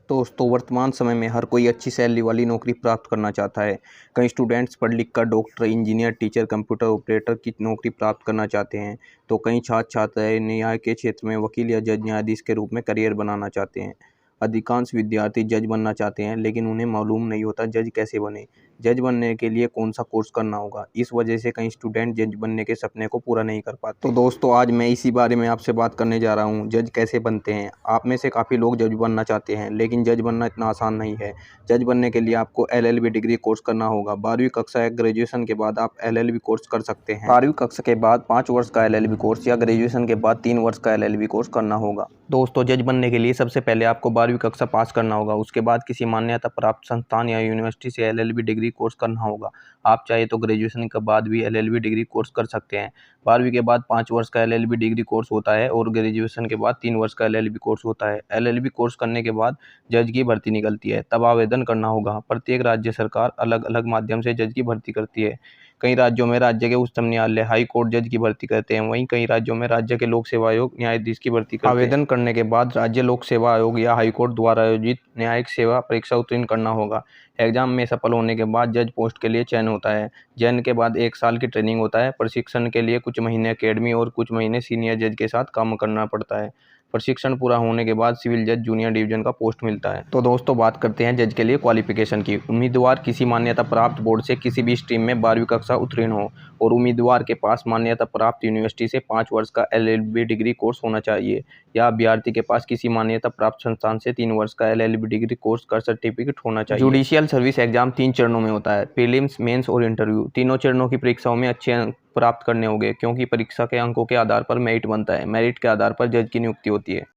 दोस्तों वर्तमान समय में हर कोई अच्छी सैलरी वाली नौकरी प्राप्त करना चाहता है। कई स्टूडेंट्स पढ़ लिख कर doctor, engineer, teacher, computer operator की नौकरी प्राप्त करना चाहते हैं, तो कई छात्र छात्राएं न्याय के क्षेत्र में वकील या जज, न्यायाधीश के रूप में करियर बनाना चाहते हैं। अधिकांश विद्यार्थी जज बनना चाहते हैं, लेकिन उन्हें मालूम नहीं होता जज कैसे बने, जज बनने के लिए कौन सा कोर्स करना होगा। इस वजह से कई स्टूडेंट जज बनने के सपने को पूरा नहीं कर पाते। तो दोस्तों आज मैं इसी बारे में आपसे बात करने जा रहा हूँ, जज कैसे बनते हैं। आप में से काफ़ी लोग जज बनना चाहते हैं, लेकिन जज बनना इतना आसान नहीं है। जज बनने के लिए आपको LLB डिग्री कोर्स करना होगा। 12वीं कक्षा या ग्रेजुएशन के बाद आप LLB कोर्स कर सकते हैं। 12वीं कक्षा के बाद 5 वर्ष का LLB कोर्स या ग्रेजुएशन के बाद 3 वर्ष का LLB कोर्स करना होगा। दोस्तों जज बनने के लिए सबसे पहले आपको 12वीं कक्षा पास करना होगा। उसके बाद किसी मान्यता प्राप्त संस्थान या यूनिवर्सिटी से LLB डिग्री कोर्स करना होगा। आप चाहे तो ग्रेजुएशन के बाद भी LLB डिग्री कोर्स कर सकते हैं। 12वीं के बाद 5 वर्ष का LLB डिग्री कोर्स होता है और ग्रेजुएशन के बाद 3 वर्ष का LLB कोर्स होता है। LLB कोर्स करने के बाद जज की भर्ती निकलती है, तब आवेदन करना होगा। प्रत्येक राज्य सरकार अलग अलग माध्यम से जज की भर्ती करती है। कई राज्यों में राज्य के उच्चतम न्यायालय हाई कोर्ट जज की भर्ती करते हैं, वहीं कई राज्यों में राज्य के लोक सेवा आयोग न्यायाधीश की भर्ती करते हैं। आवेदन करने के बाद राज्य लोक सेवा आयोग या हाई कोर्ट द्वारा आयोजित न्यायिक सेवा परीक्षा उत्तीर्ण करना होगा। एग्जाम में सफल होने के बाद जज पोस्ट के लिए चयन होता है। चयन के बाद 1 साल की ट्रेनिंग होता है। प्रशिक्षण के लिए कुछ महीने एकेडमी और कुछ महीने सीनियर जज के साथ काम करना पड़ता है। प्रशिक्षण पूरा होने के बाद सिविल जज जूनियर डिवीजन का पोस्ट मिलता है। तो दोस्तों बात करते हैं जज के लिए क्वालिफिकेशन की। उम्मीदवार किसी मान्यता प्राप्त बोर्ड से किसी भी स्ट्रीम में 12वीं कक्षा उत्तीर्ण हो और उम्मीदवार के पास मान्यता प्राप्त यूनिवर्सिटी से 5 वर्ष का LLB डिग्री कोर्स होना चाहिए, या अभ्यर्थी के पास किसी मान्यता प्राप्त संस्थान से 3 वर्ष का LLB डिग्री कोर्स का सर्टिफिकेट होना चाहिए। जुडिशियल सर्विस एग्जाम 3 चरणों में होता है, प्रीलिम्स, मेंस और इंटरव्यू। तीनों चरणों की परीक्षाओं में अच्छे अंक प्राप्त करने होंगे, क्योंकि परीक्षा के अंकों के आधार पर मेरिट बनता है। मेरिट के आधार पर जज की नियुक्ति होती है।